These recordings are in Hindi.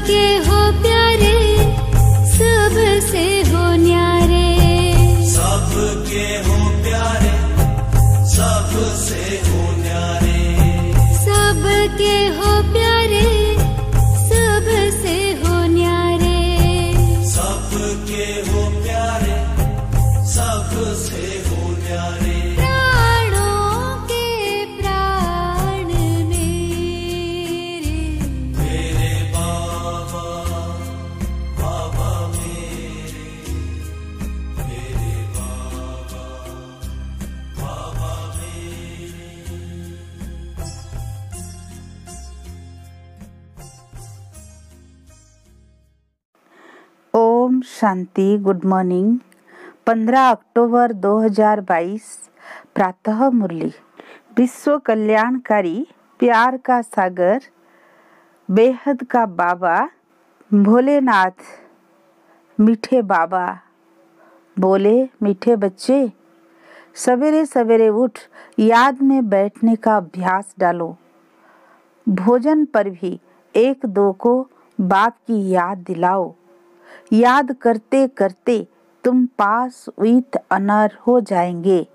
सबके हो प्यारे, सबसे हो न्यारे। सबके हो प्यारे, सबसे हो न्यारे। सबके हो प्यारे, सबसे हो न्यारे। सबके हो प्यारे, सबसे हो न्यारे। प्राणों के प्राण मेरे बाबा, बाबा मेरे बाबा, बाबा मेरे। ओम शांति। Good morning. 15 अक्टूबर 2022 प्रातः मुरली। विश्व कल्याणकारी प्यार का सागर, बेहद का बाबा भोलेनाथ। मीठे बाबा बोले, मीठे बच्चे, सवेरे सवेरे उठ याद में बैठने का अभ्यास डालो। भोजन पर भी एक दो को बाप की याद दिलाओ। याद करते करते तुम पास विथ अनर हो जाएंगे।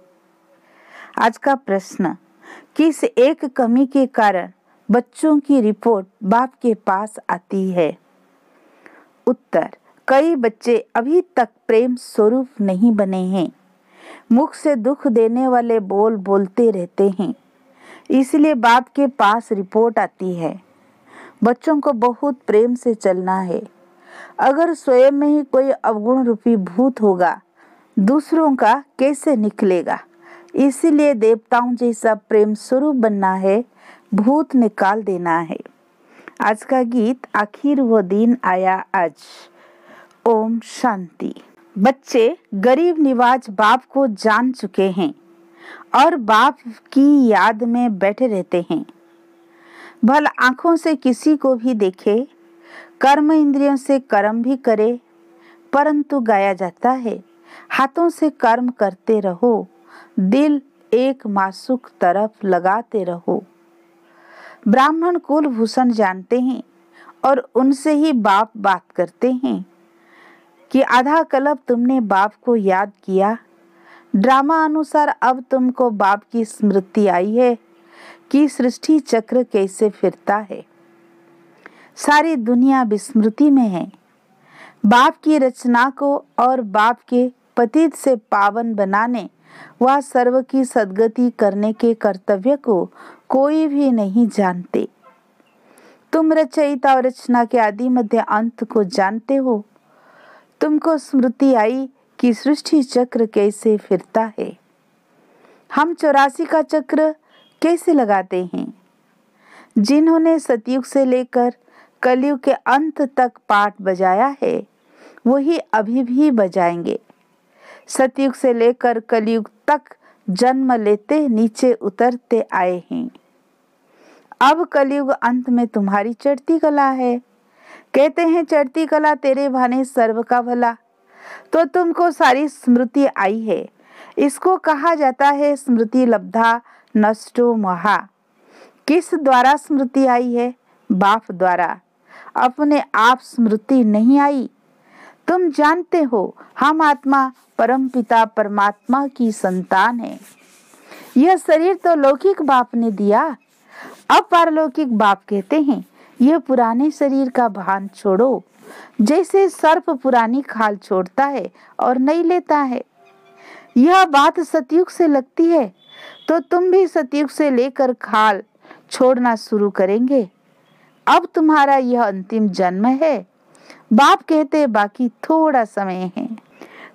आज का प्रश्न, किस एक कमी के कारण बच्चों की रिपोर्ट बाप के पास आती है? उत्तर, कई बच्चे अभी तक प्रेम स्वरूप नहीं बने हैं। मुख से दुख देने वाले बोल बोलते रहते हैं, इसलिए बाप के पास रिपोर्ट आती है। बच्चों को बहुत प्रेम से चलना है। अगर स्वयं में ही कोई अवगुण रूपी भूत होगा, दूसरों का कैसे निकलेगा? इसीलिए देवताओं जैसा प्रेम स्वरूप बनना है, भूत निकाल देना है। आज का गीत, आखिर वो दिन आया आज। ओम शांति। बच्चे गरीब निवाज बाप को जान चुके हैं और बाप की याद में बैठे रहते हैं। भला आंखों से किसी को भी देखे, कर्म इंद्रियों से कर्म भी करे, परंतु गाया जाता है, हाथों से कर्म करते रहो, दिल एक मासूक तरफ लगाते रहो। ब्राह्मण कुल भूषण जानते हैं और उनसे ही बाप बात करते हैं कि आधा कल्प तुमने बाप को याद किया। ड्रामा अनुसार अब तुमको बाप की स्मृति आई है कि सृष्टि चक्र कैसे फिरता है। सारी दुनिया विस्मृति में है। बाप की रचना को और बाप के पतित से पावन बनाने व सर्व की सद्गति करने के कर्तव्य को कोई भी नहीं जानते। तुम रचयिता और रचना के आदि मध्य अंत को जानते हो। तुमको स्मृति आई कि सृष्टि चक्र कैसे फिरता है। हम 84 का चक्र कैसे लगाते हैं? जिन्होंने सतयुग से लेकर कलयुग के अंत तक पाठ बजाया है, वही अभी भी बजाएंगे। सतयुग से लेकर कलयुग तक जन्म लेते नीचे उतरते आए हैं। अब कलयुग अंत में तुम्हारी चढ़ती कला है। कहते हैं चढ़ती कला तेरे भाने सर्व का भला। तो तुमको सारी स्मृति आई है। इसको कहा जाता है स्मृति लब्धा नष्टो महा। किस द्वारा स्मृति आई है? बाप द्वारा। अपने आप स्मृति नहीं आई। तुम जानते हो हम आत्मा परमपिता परमात्मा की संतान है। यह शरीर तो लौकिक बाप ने दिया। अब पारलौकिक बाप कहते हैं यह पुराने शरीर का भान छोड़ो। जैसे सर्प पुरानी खाल छोड़ता है और नहीं लेता है। यह बात सतयुग से लगती है तो तुम भी सतयुग से लेकर खाल छोड़ना शुरू करेंगे। अब तुम्हारा यह अंतिम जन्म है। बाप कहते बाकी थोड़ा समय है।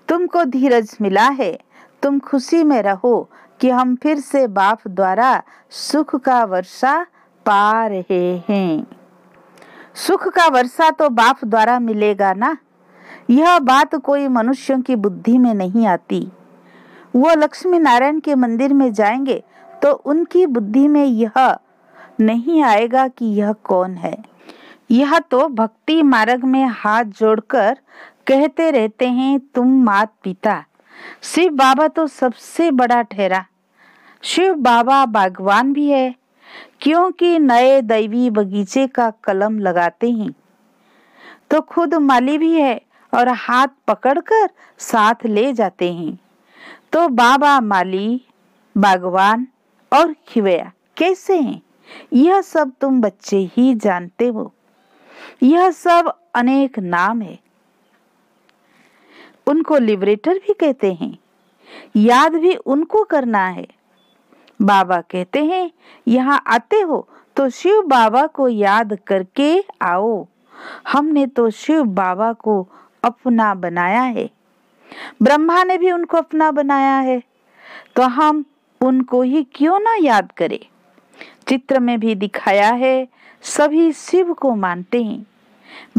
तुमको धीरज मिला है। तुम खुशी में रहो कि हम फिर से बाप द्वारा सुख का वर्षा पा रहे हैं। सुख का वर्षा तो बाप द्वारा मिलेगा ना। यह बात कोई मनुष्यों की बुद्धि में नहीं आती। वो लक्ष्मी नारायण के मंदिर में जाएंगे तो उनकी बुद्धि में यह नहीं आएगा कि यह कौन है। यह तो भक्ति मार्ग में हाथ जोड़कर कहते रहते हैं तुम मात पिता। शिव बाबा तो सबसे बड़ा ठहरा। शिव बाबा बागवान भी है, क्योंकि नए दैवी बगीचे का कलम लगाते हैं। तो खुद माली भी है और हाथ पकड़कर साथ ले जाते हैं। तो बाबा माली, बागवान और खिवैया कैसे हैं, यह सब तुम बच्चे ही जानते हो। यह सब अनेक नाम है। उनको लिबरेटर भी कहते हैं। याद भी उनको करना है। बाबा कहते हैं, यहाँ आते हो तो शिव बाबा को याद करके आओ। हमने तो शिव बाबा को अपना बनाया है। ब्रह्मा ने भी उनको अपना बनाया है, तो हम उनको ही क्यों ना याद करें। चित्र में भी दिखाया है, सभी शिव को मानते हैं।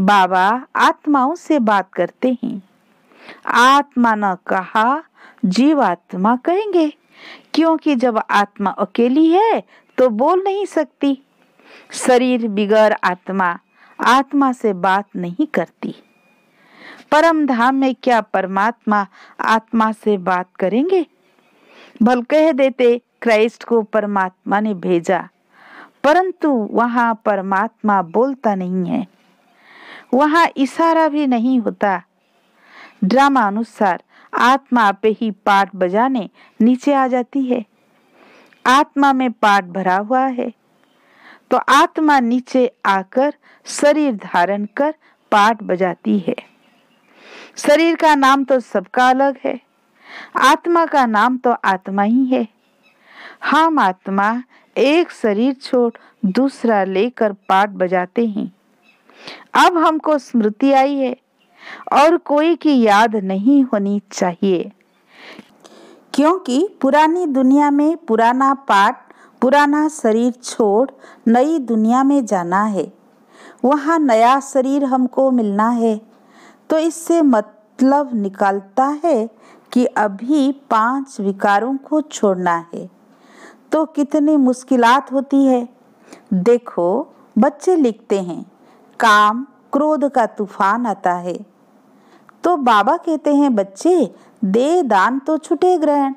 बाबा आत्माओं से बात करते हैं। आत्मा न कहा, जीव आत्मा कहेंगे, क्योंकि जब आत्मा अकेली है तो बोल नहीं सकती। शरीर बिगड़ आत्मा, आत्मा से बात नहीं करती। परम धाम में क्या परमात्मा आत्मा से बात करेंगे? भल कह देते क्राइस्ट को परमात्मा ने भेजा, परंतु वहां परमात्मा बोलता नहीं है। वहां इशारा भी नहीं होता। ड्रामा अनुसार आत्मा पे ही पाठ बजाने नीचे आ जाती है। आत्मा में पाठ भरा हुआ है, तो आत्मा नीचे आकर शरीर धारण कर पाठ बजाती है। शरीर का नाम तो सबका अलग है, आत्मा का नाम तो आत्मा ही है। हम आत्मा एक शरीर छोड़ दूसरा लेकर पाठ बजाते हैं। अब हमको स्मृति आई है और कोई की याद नहीं होनी चाहिए, क्योंकि पुरानी दुनिया में पुराना पाठ, पुराना शरीर छोड़ नई दुनिया में जाना है। वहाँ नया शरीर हमको मिलना है। तो इससे मतलब निकलता है कि अभी 5 विकारों को छोड़ना है। तो कितनी मुश्किलात होती है। देखो, बच्चे लिखते हैं, काम क्रोध का तूफान आता है। तो बाबा कहते हैं, बच्चे दे दान तो छुटे ग्रहण।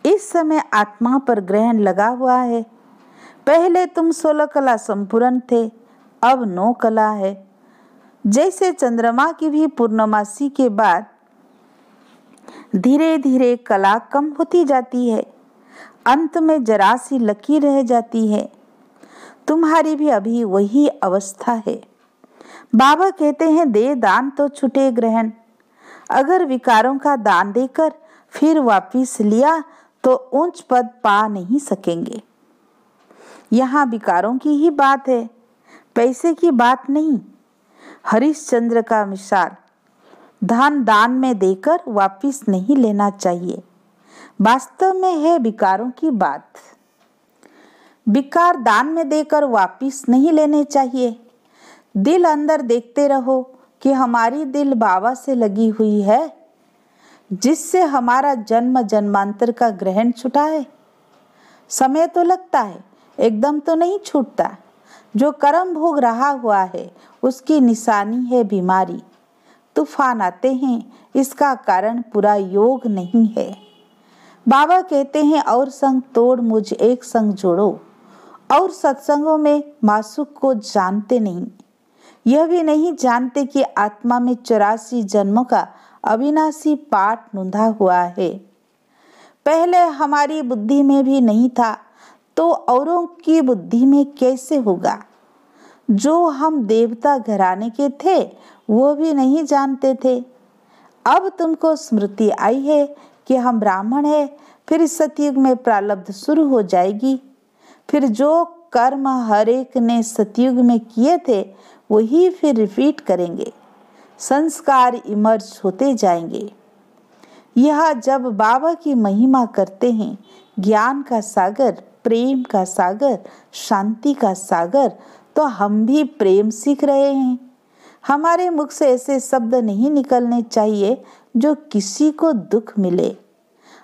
इस समय आत्मा पर ग्रहण लगा हुआ है। पहले तुम 16 कला संपूर्ण थे, अब 9 कला है। जैसे चंद्रमा की भी पूर्णमासी के बाद धीरे धीरे कला कम होती जाती है, अंत में जरा सी लकीर रह जाती है। तुम्हारी भी अभी वही अवस्था है। बाबा कहते हैं, दे दान तो छुटे ग्रहण। अगर विकारों का दान देकर फिर वापिस लिया तो ऊंच पद पा नहीं सकेंगे। यहाँ विकारों की ही बात है, पैसे की बात नहीं। हरिश्चंद्र का मिसाल, धन दान में देकर वापिस नहीं लेना चाहिए। वास्तव में है विकारों की बात। विकार दान में देकर वापिस नहीं लेने चाहिए। दिल अंदर देखते रहो कि हमारी दिल बाबा से लगी हुई है, जिससे हमारा जन्म जन्मांतर का ग्रहण छूटा है। समय तो लगता है, एकदम तो नहीं छूटता। जो कर्म भोग रहा हुआ है उसकी निशानी है बीमारी। तूफान आते हैं, इसका कारण पूरा योग नहीं है। बाबा कहते हैं, और संग तोड़ मुझ एक संग जोड़ो। और सत्संगों में मासूक को जानते नहीं, यह भी नहीं जानते कि आत्मा में 84 जन्मों का अविनाशी पाठ नूंधा हुआ है। पहले हमारी बुद्धि में भी नहीं था, तो औरों की बुद्धि में कैसे होगा। जो हम देवता घराने के थे वो भी नहीं जानते थे। अब तुमको स्मृति आई है कि हम ब्राह्मण हैं। फिर सतयुग में प्रारब्ध शुरू हो जाएगी। फिर जो कर्म हर एक ने सतयुग में किए थे वही फिर रिपीट करेंगे। संस्कार इमर्ज होते जाएंगे। यह जब बाबा की महिमा करते हैं, ज्ञान का सागर, प्रेम का सागर, शांति का सागर, तो हम भी प्रेम सीख रहे हैं। हमारे मुख से ऐसे शब्द नहीं निकलने चाहिए जो किसी को दुख मिले।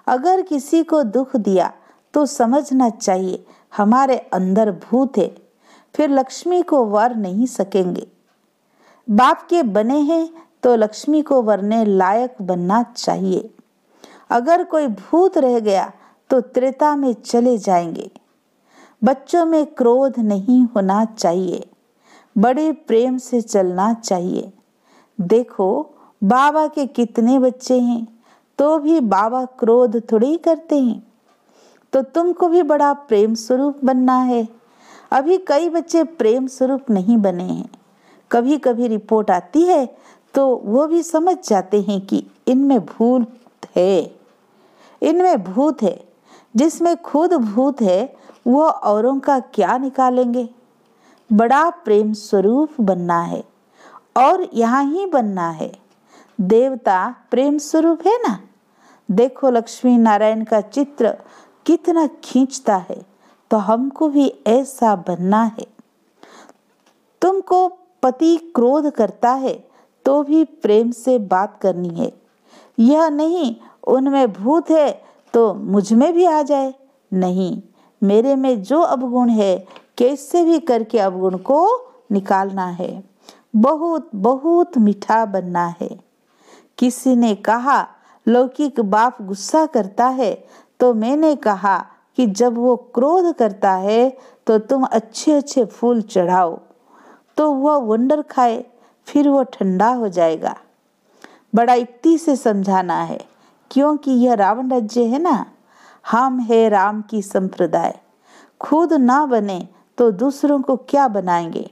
अगर किसी को दुख दिया तो समझना चाहिए हमारे अंदर भूत है, फिर लक्ष्मी को वर नहीं सकेंगे। बाप के बने हैं तो लक्ष्मी को वरने लायक बनना चाहिए। अगर कोई भूत रह गया तो त्रेता में चले जाएंगे। बच्चों में क्रोध नहीं होना चाहिए। बड़े प्रेम से चलना चाहिए। देखो बाबा के कितने बच्चे हैं, तो भी बाबा क्रोध थोड़ी करते हैं। तो तुमको भी बड़ा प्रेम स्वरूप बनना है। अभी कई बच्चे प्रेम स्वरूप नहीं बने हैं। कभी कभी रिपोर्ट आती है तो वो भी समझ जाते हैं कि इनमें भूत है, इनमें भूत है। जिसमें खुद भूत है वो औरों का क्या निकालेंगे। बड़ा प्रेम स्वरूप बनना है और यहाँ ही बनना है। देवता प्रेम स्वरूप है ना। देखो लक्ष्मी नारायण का चित्र कितना खींचता है, तो हमको भी ऐसा बनना है। तुमको पति क्रोध करता है तो भी प्रेम से बात करनी है। यह नहीं उनमें भूत है तो मुझ में भी आ जाए, नहीं, मेरे में जो अवगुण है कैसे भी करके अवगुण को निकालना है। बहुत बहुत मीठा बनना है। किसी ने कहा लौकिक बाप गुस्सा करता है, तो मैंने कहा कि जब वो क्रोध करता है तो तुम अच्छे अच्छे फूल चढ़ाओ तो वह वंडर खाए, फिर वो ठंडा हो जाएगा। बड़ा युक्ति से समझाना है, क्योंकि यह रावण राज्य है ना। हम है राम की संप्रदाय, खुद ना बने तो दूसरों को क्या बनाएंगे।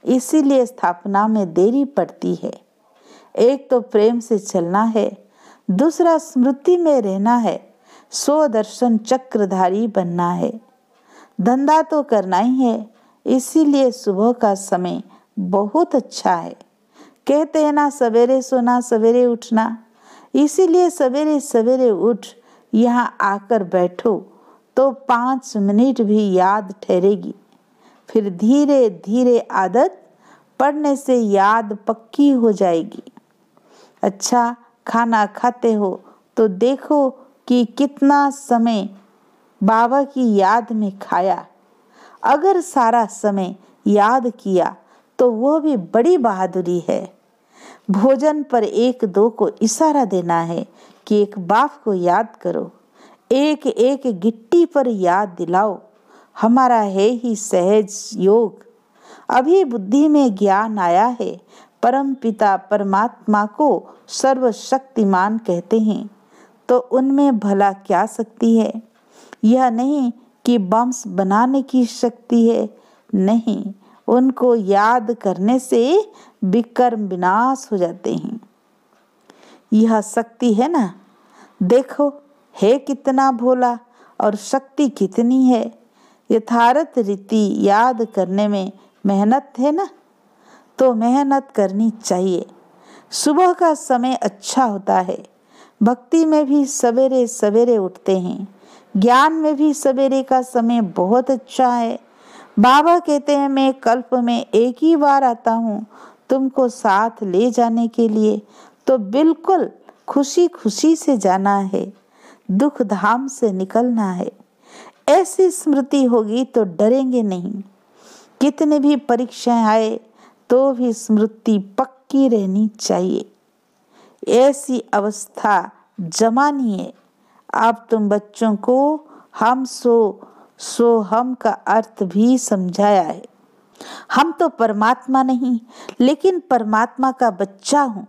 इसीलिए स्थापना में देरी पड़ती है। एक तो प्रेम से चलना है, दूसरा स्मृति में रहना है, स्वदर्शन चक्रधारी बनना है। धंधा तो करना ही है, इसीलिए सुबह का समय बहुत अच्छा है। कहते हैं ना सवेरे सोना सवेरे उठना, इसीलिए सवेरे सवेरे उठ यहाँ आकर बैठो तो 5 मिनट भी याद ठहरेगी। फिर धीरे धीरे आदत पड़ने से याद पक्की हो जाएगी। अच्छा खाना खाते हो तो देखो कि कितना समय बाबा की याद में खाया। अगर सारा समय याद किया तो वो भी बड़ी बहादुरी है। भोजन पर 1-2 को इशारा देना है कि एक बाप को याद करो, एक एक गिट्टी पर याद दिलाओ। हमारा है ही सहज योग। अभी बुद्धि में ज्ञान आया है। परम पिता परमात्मा को सर्वशक्तिमान कहते हैं, तो उनमें भला क्या शक्ति है। यह नहीं कि बम्स बनाने की शक्ति है, नहीं, उनको याद करने से विकर्म विनाश हो जाते हैं। यह शक्ति है ना। देखो है कितना भोला और शक्ति कितनी है। यथार्थ रीति याद करने में मेहनत है ना, तो मेहनत करनी चाहिए। सुबह का समय अच्छा होता है। भक्ति में भी सवेरे सवेरे उठते हैं। ज्ञान में भी सवेरे का समय बहुत अच्छा है। बाबा कहते हैं मैं कल्प में एक ही बार आता हूँ तुमको साथ ले जाने के लिए, तो बिल्कुल खुशी खुशी से जाना है, दुख धाम से निकलना है। ऐसी स्मृति होगी तो डरेंगे नहीं। कितने भी परीक्षाएं आए तो भी स्मृति पक्की रहनी चाहिए। ऐसी अवस्था जमानी है। अब तुम बच्चों को हम सो हम का अर्थ भी समझाया है। हम तो परमात्मा नहीं, लेकिन परमात्मा का बच्चा हूँ।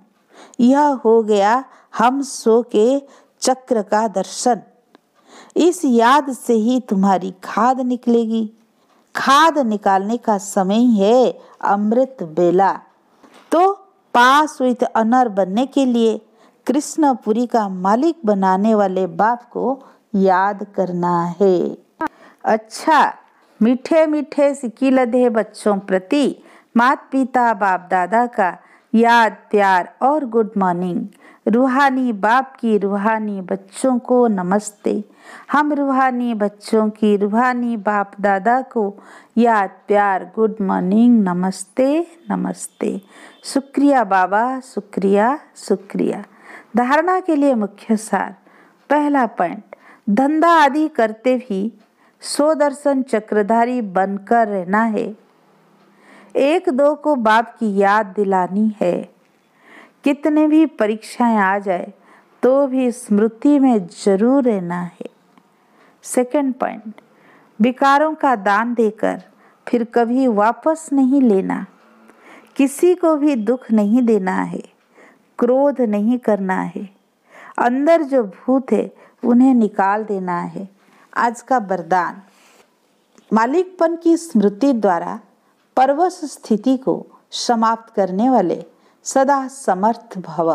यह हो गया हम सो के चक्र का दर्शन। इस याद से ही तुम्हारी खाद निकलेगी। खाद निकालने का समय है अमृत बेला। तो पास विद अनर बनने के लिए कृष्णपुरी का मालिक बनाने वाले बाप को याद करना है। अच्छा, मीठे मीठे सिकिलधे बच्चों प्रति माता पिता बाप दादा का याद प्यार और गुड मॉर्निंग। रूहानी बाप की रूहानी बच्चों को नमस्ते। हम रूहानी बच्चों की रूहानी बाप दादा को याद प्यार गुड मॉर्निंग नमस्ते नमस्ते। शुक्रिया बाबा, शुक्रिया शुक्रिया। धारणा के लिए मुख्य सार। पहला पॉइंट, धंधा आदि करते भी स्वदर्शन चक्रधारी बनकर रहना है। 1-2 को बाप की याद दिलानी है। कितने भी परीक्षाएं आ जाए तो भी स्मृति में जरूर रहना है। सेकंड पॉइंट, विकारों का दान देकर फिर कभी वापस नहीं लेना। किसी को भी दुख नहीं देना है, क्रोध नहीं करना है, अंदर जो भूत है उन्हें निकाल देना है। आज का वरदान, मालिकपन की स्मृति द्वारा परवश स्थिति को समाप्त करने वाले सदा समर्थ भव।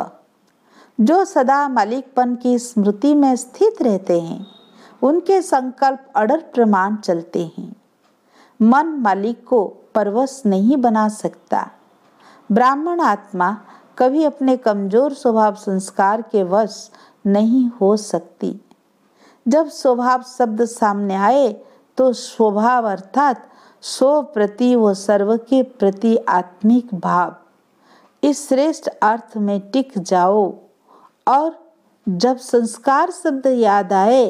जो सदा मालिकपन की स्मृति में स्थित रहते हैं उनके संकल्प अड़र प्रमाण चलते हैं। मन मालिक को परवश नहीं बना सकता। ब्राह्मण आत्मा कभी अपने कमजोर स्वभाव संस्कार के वश नहीं हो सकती। जब स्वभाव शब्द सामने आए तो स्वभाव अर्थात स्व प्रति व सर्व के प्रति आत्मिक भाव, इस श्रेष्ठ अर्थ में टिक जाओ। और जब संस्कार शब्द याद आए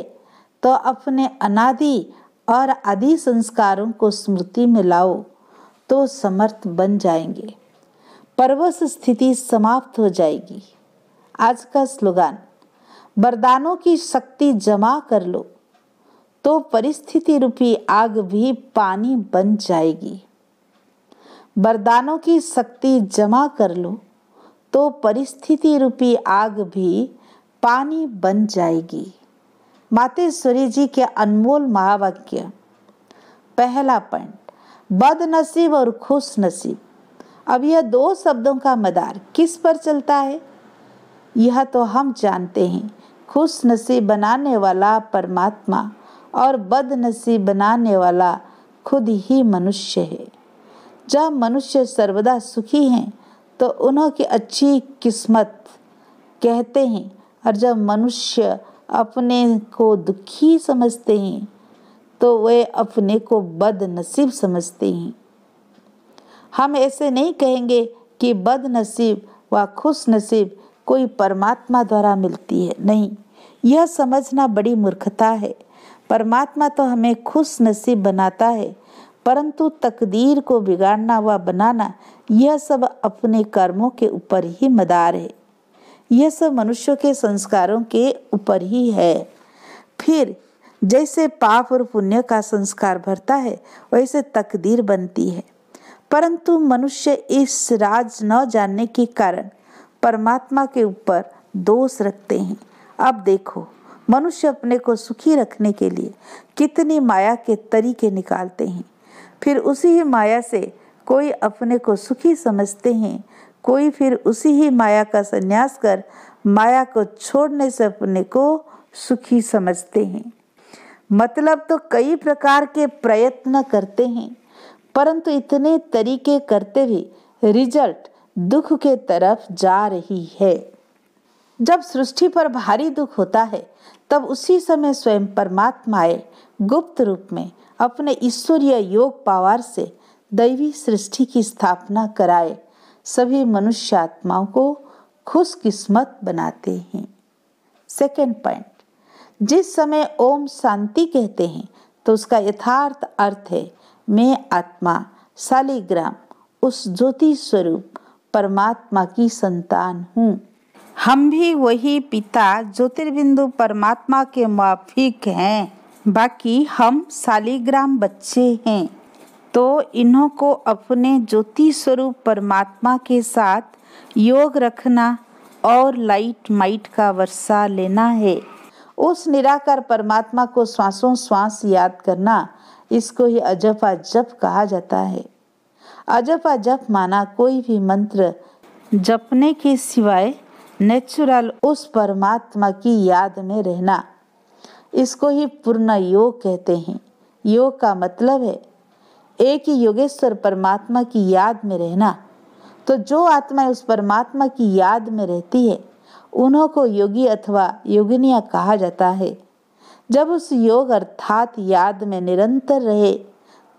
तो अपने अनादि और आदि संस्कारों को स्मृति में लाओ तो समर्थ बन जाएंगे, परवश स्थिति समाप्त हो जाएगी। आज का स्लोगन, वरदानों की शक्ति जमा कर लो तो परिस्थिति रूपी आग भी पानी बन जाएगी। वरदानों की शक्ति जमा कर लो तो परिस्थिति रूपी आग भी पानी बन जाएगी। मातेश्वरी जी के अनमोल महावाक्य। पहला पॉइंट, बदनसीब और खुश नसीब। अब यह दो शब्दों का मदार किस पर चलता है यह तो हम जानते हैं। खुश नसीब बनाने वाला परमात्मा और बदनसीब बनाने वाला खुद ही मनुष्य है। जब मनुष्य सर्वदा सुखी हैं तो उन्हों की अच्छी किस्मत कहते हैं, और जब मनुष्य अपने को दुखी समझते हैं तो वे अपने को बदनसीब समझते हैं। हम ऐसे नहीं कहेंगे कि बदनसीब व खुश नसीब कोई परमात्मा द्वारा मिलती है, नहीं, यह समझना बड़ी मूर्खता है। परमात्मा तो हमें खुश नसीब बनाता है, परंतु तकदीर को बिगाड़ना व बनाना यह सब अपने कर्मों के ऊपर ही मदार है। यह सब मनुष्यों के संस्कारों के ऊपर ही है। फिर जैसे पाप और पुण्य का संस्कार भरता है वैसे तकदीर बनती है, परंतु मनुष्य इस राज न जानने के कारण परमात्मा के ऊपर दोष रखते हैं। अब देखो, मनुष्य अपने को सुखी रखने के लिए कितनी माया के तरीके निकालते हैं, फिर उसी ही माया से कोई अपने को सुखी समझते हैं, कोई फिर उसी ही माया का संन्यास कर माया को छोड़ने से अपने को सुखी समझते हैं। मतलब तो कई प्रकार के प्रयत्न करते हैं, परंतु इतने तरीके करते भी रिजल्ट दुख के तरफ जा रही है। जब सृष्टि पर भारी दुख होता है तब उसी समय स्वयं परमात्मा आए गुप्त रूप में अपने ईश्वरीय योग पावर से दैवी सृष्टि की स्थापना कराए सभी मनुष्य आत्माओं को खुशकिस्मत बनाते हैं। सेकंड पॉइंट, जिस समय ओम शांति कहते हैं तो उसका यथार्थ अर्थ है मैं आत्मा शालिग्राम उस ज्योति स्वरूप परमात्मा की संतान हूँ। हम भी वही पिता ज्योतिर्बिंदु परमात्मा के माफिक हैं, बाकी हम शालिग्राम बच्चे हैं। तो इन्हों को अपने ज्योति स्वरूप परमात्मा के साथ योग रखना और लाइट माइट का वर्षा लेना है। उस निराकार परमात्मा को श्वासों श्वास याद करना, इसको ही अजपा जप कहा जाता है। अजपा जप माना कोई भी मंत्र जपने के सिवाय नेचुरल उस परमात्मा की याद में रहना, इसको ही पूर्ण योग कहते हैं। योग का मतलब है एक ही योगेश्वर परमात्मा की याद में रहना। तो जो आत्मा उस परमात्मा की याद में रहती है उन्हों को योगी अथवा योगिनिया कहा जाता है। जब उस योग अर्थात याद में निरंतर रहे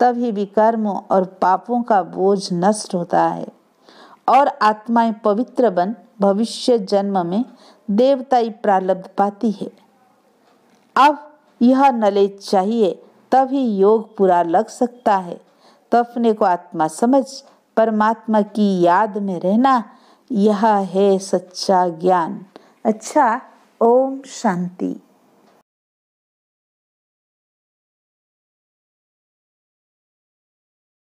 तभी विकर्मों और पापों का बोझ नष्ट होता है और आत्माएं पवित्र बन भविष्य जन्म में देवताई प्रारब्ध पाती है। अब यह नॉलेज चाहिए तभी योग पूरा लग सकता है। तो अपने को आत्मा समझ परमात्मा की याद में रहना, यह है सच्चा ज्ञान। अच्छा, ओम शांति।